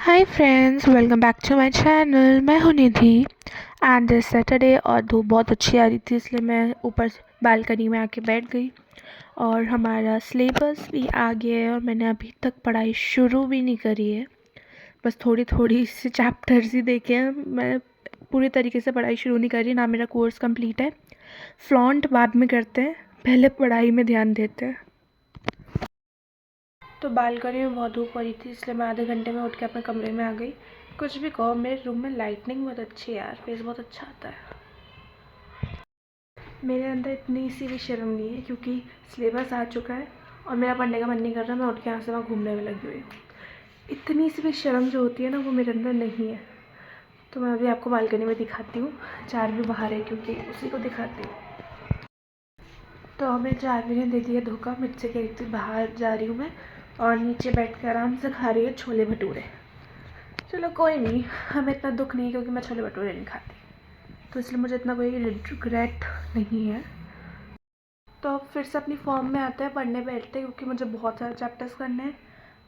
Hi friends, welcome back to my channel. मैं हूं निधि and this Saturday और धूप बहुत अच्छी आ रही थी, इसलिए मैं ऊपर बालकनी में आके बैठ गई। और हमारा सिलेबस भी आ गया है और मैंने अभी तक पढ़ाई शुरू भी नहीं करी है। बस थोड़ी थोड़ी से चैप्टर्स ही देखे हैं, मैं पूरी तरीके से पढ़ाई शुरू नहीं करी। ना मेरा कोर्स कंप्लीट है। फ्लॉन्ट बाद में करते हैं, पहले पढ़ाई में ध्यान देते हैं। तो बालकनी में बहुत धूप हो रही थी, इसलिए मैं आधे घंटे में उठ के अपने कमरे में आ गई। कुछ भी कहो, मेरे रूम में लाइटनिंग बहुत अच्छी है यार, फेस बहुत अच्छा आता है। मेरे अंदर इतनी सी भी शर्म नहीं है क्योंकि सिलेबस आ चुका है और मेरा पढ़ने का मन नहीं कर रहा। मैं उठ के यहाँ से वहाँ घूमने में लगी हुई हूँ। इतनी सी भी शर्म जो होती है ना, वो मेरे अंदर नहीं है। तो मैं अभी आपको बालकनी में दिखाती हूँ। चार भी बाहर है क्योंकि उसी को दिखाती हूँ। तो हमें चार ने दे दिया धोखा, मुझसे कह रही थी बाहर जा रही हूँ मैं, और नीचे बैठ कर आराम से खा रही है छोले भटूरे। चलो कोई नहीं, हमें इतना दुख नहीं क्योंकि मैं छोले भटूरे नहीं खाती, तो इसलिए मुझे इतना कोई रिग्रेट नहीं है। तो अब फिर से अपनी फॉर्म में आते हैं, पढ़ने बैठते हैं क्योंकि मुझे बहुत सारे चैप्टर्स करने हैं।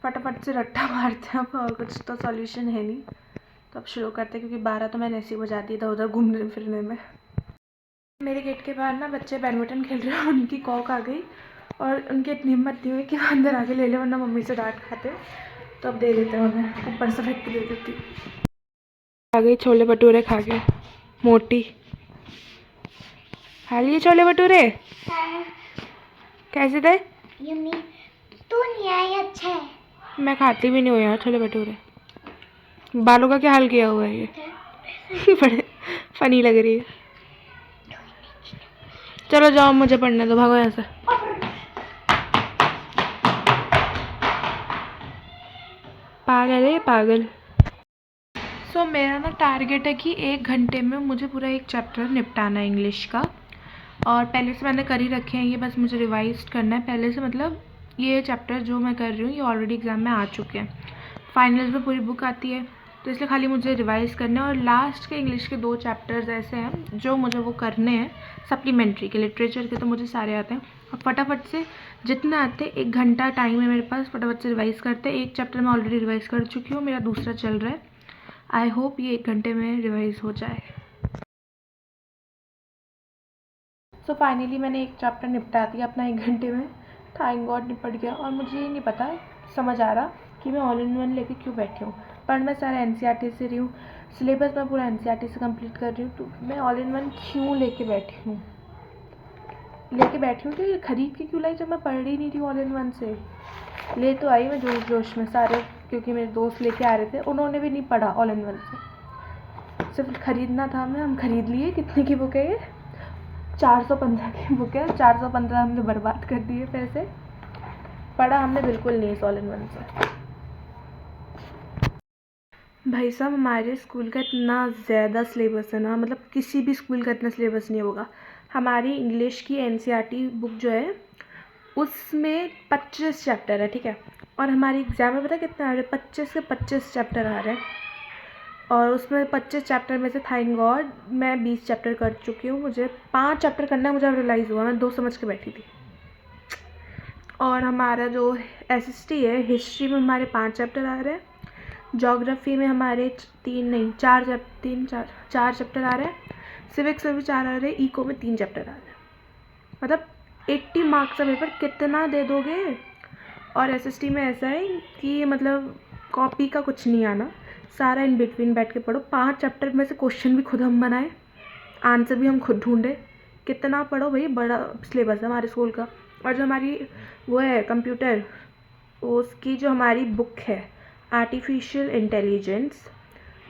फटाफट से रट्टा मारते हैं अब, और कुछ तो सॉल्यूशन है नहीं। तो अब शुरू करते हैं क्योंकि 12 तो मैंने ऐसे ही बजा दी इधर उधर घूमने फिरने में। मेरे गेट के बाहर ना बच्चे बैडमिंटन खेल रहे हैं, उनकी कॉक आ गई और उनकी इतनी हिम्मत नहीं हुई कि अंदर आके ले ले, वरना मम्मी से डांट खाते। तो अब दे देते हैं उन्हें, ऊपर से फेंक के दे देती। आ गई छोले भटूरे खा के मोटी। खा लिए छोले भटूरे? कैसे थे? यम्मी। तू नहीं आई, अच्छा है। मैं खाती भी नहीं हूँ यार छोले भटूरे। बालों का क्या हाल किया हुआ है ये बड़े फनी लग रही है। चलो जाओ, मुझे पढ़ने दो, भागो यहाँ से। पागल है पागल। सो मेरा ना टारगेट है कि 1 घंटे में मुझे पूरा एक चैप्टर निपटाना है इंग्लिश का। और पहले से मैंने कर ही रखे हैं ये, बस मुझे रिवाइज करना है पहले से। मतलब ये चैप्टर जो मैं कर रही हूँ ये ऑलरेडी एग्ज़ाम में आ चुके हैं। फाइनल्स में पूरी बुक आती है, तो इसलिए खाली मुझे रिवाइज़ करना है। और लास्ट के इंग्लिश के 2 चैप्टर्स ऐसे हैं जो मुझे वो करने हैं सप्लीमेंट्री के। लिटरेचर के तो मुझे सारे आते हैं, और फटाफट से जितने आते हैं, 1 घंटा टाइम है मेरे पास, फटाफट से रिवाइज़ करते हैं। एक चैप्टर मैं ऑलरेडी रिवाइज़ कर चुकी हूँ, मेरा दूसरा चल रहा है। आई होप ये 1 घंटे में रिवाइज़ हो जाए। सो फाइनली मैंने एक चैप्टर निपटा दिया अपना 1 घंटे में। थैंक गॉड निपट गया। और मुझे ये नहीं पता समझ आ रहा कि मैं ऑल इन वन लेके क्यों बैठी हूँ। पर मैं सारा एनसीईआरटी से रही हूँ, सिलेबस मैं पूरा एनसीईआरटी से कंप्लीट कर रही हूँ, तो मैं ऑल इन वन क्यों लेके बैठी हूँ कि खरीद के क्यों लाई जब मैं पढ़ ही नहीं रही ऑल इन वन से। ले तो आई मैं जोश जोश में सारे, क्योंकि मेरे दोस्त लेके आ रहे थे, उन्होंने भी नहीं पढ़ा ऑल इन वन से, सिर्फ खरीदना था हमें। हम खरीद लिए। कितने की बुक है ये? 415 की बुक है। 415 हमने बर्बाद कर दिए पैसे। पढ़ा हमने बिल्कुल नहीं इस ऑल इन वन से। भाई साहब, हमारे स्कूल का इतना ज़्यादा सिलेबस है ना, मतलब किसी भी स्कूल का इतना सिलेबस नहीं होगा। हमारी इंग्लिश की एनसीईआरटी बुक जो है उसमें 25 चैप्टर है, ठीक है। और हमारी एग्ज़ाम में पता कितना आ रहा है? 25 से 25 चैप्टर आ रहे हैं। और उसमें 25 चैप्टर में से थैंक गॉड मैं 20 चैप्टर कर चुकी हूँ। मुझे 5 चैप्टर करना है, मुझे अब रियलाइज़ हुआ, मैं 2 समझ के बैठी थी। और हमारा जो एसएसटी है, हिस्ट्री में हमारे 5 चैप्टर आ रहे हैं। ज्योग्राफी में हमारे 4 चैप्टर आ रहे हैं। सिविक्स में भी 4 आ रहे हैं। इको में 3 चैप्टर आ रहे हैं। मतलब 80 मार्क्स का पेपर कितना दे दोगे? और एसएसटी में ऐसा है कि मतलब कॉपी का कुछ नहीं आना, सारा इन बिटवीन बैठ के पढ़ो। 5 चैप्टर में से क्वेश्चन भी खुद हम बनाए, आंसर भी हम खुद ढूंढे। कितना पढ़ो भाई, बड़ा सिलेबस है हमारे स्कूल का। और जो हमारी वो है कंप्यूटर, उसकी जो हमारी बुक है आर्टिफिशियल इंटेलिजेंस,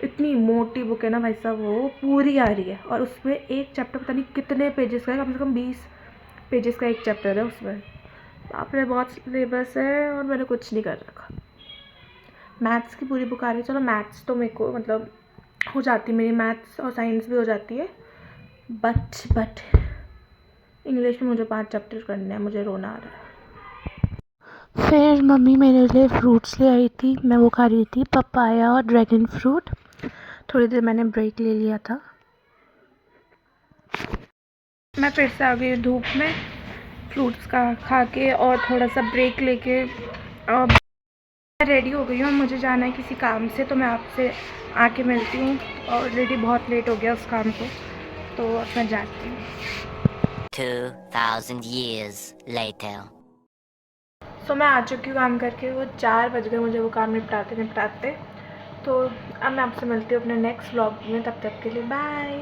इतनी मोटी बुक है ना भाई साहब, वो पूरी आ रही है। और उसमें एक चैप्टर पता नहीं कितने पेजेस का है, कम से कम 20 पेजेस का एक चैप्टर है उसमें। आपने बहुत सिलेबस है और मैंने कुछ नहीं कर रखा। मैथ्स की पूरी बुक आ रही है। चलो मैथ्स तो मेरे को मतलब हो जाती, मेरी मैथ्स और साइंस भी हो जाती है। बट इंग्लिश में मुझे 5 चैप्टर करने हैं, मुझे रोना आ रहा है। फिर मम्मी मेरे लिए फ्रूट्स ले आई थी, मैं वो खा रही थी, पपाया और ड्रैगन फ्रूट। थोड़ी देर मैंने ब्रेक ले लिया था। मैं फिर से आ गई धूप में फ्रूट्स का खा के और थोड़ा सा ब्रेक लेके। मैं रेडी हो गई हूँ, मुझे जाना है किसी काम से, तो मैं आपसे आके मिलती हूँ। ऑलरेडी बहुत लेट हो गया उस काम को, तो अब मैं जाती हूँ। 2000 years later. सो मैं आ चुकी हूँ काम करके, वो 4 बज गए मुझे वो काम निपटाते निपटाते। तो अब मैं आपसे मिलती हूँ अपने नेक्स्ट व्लॉग में, तब तक के लिए बाय।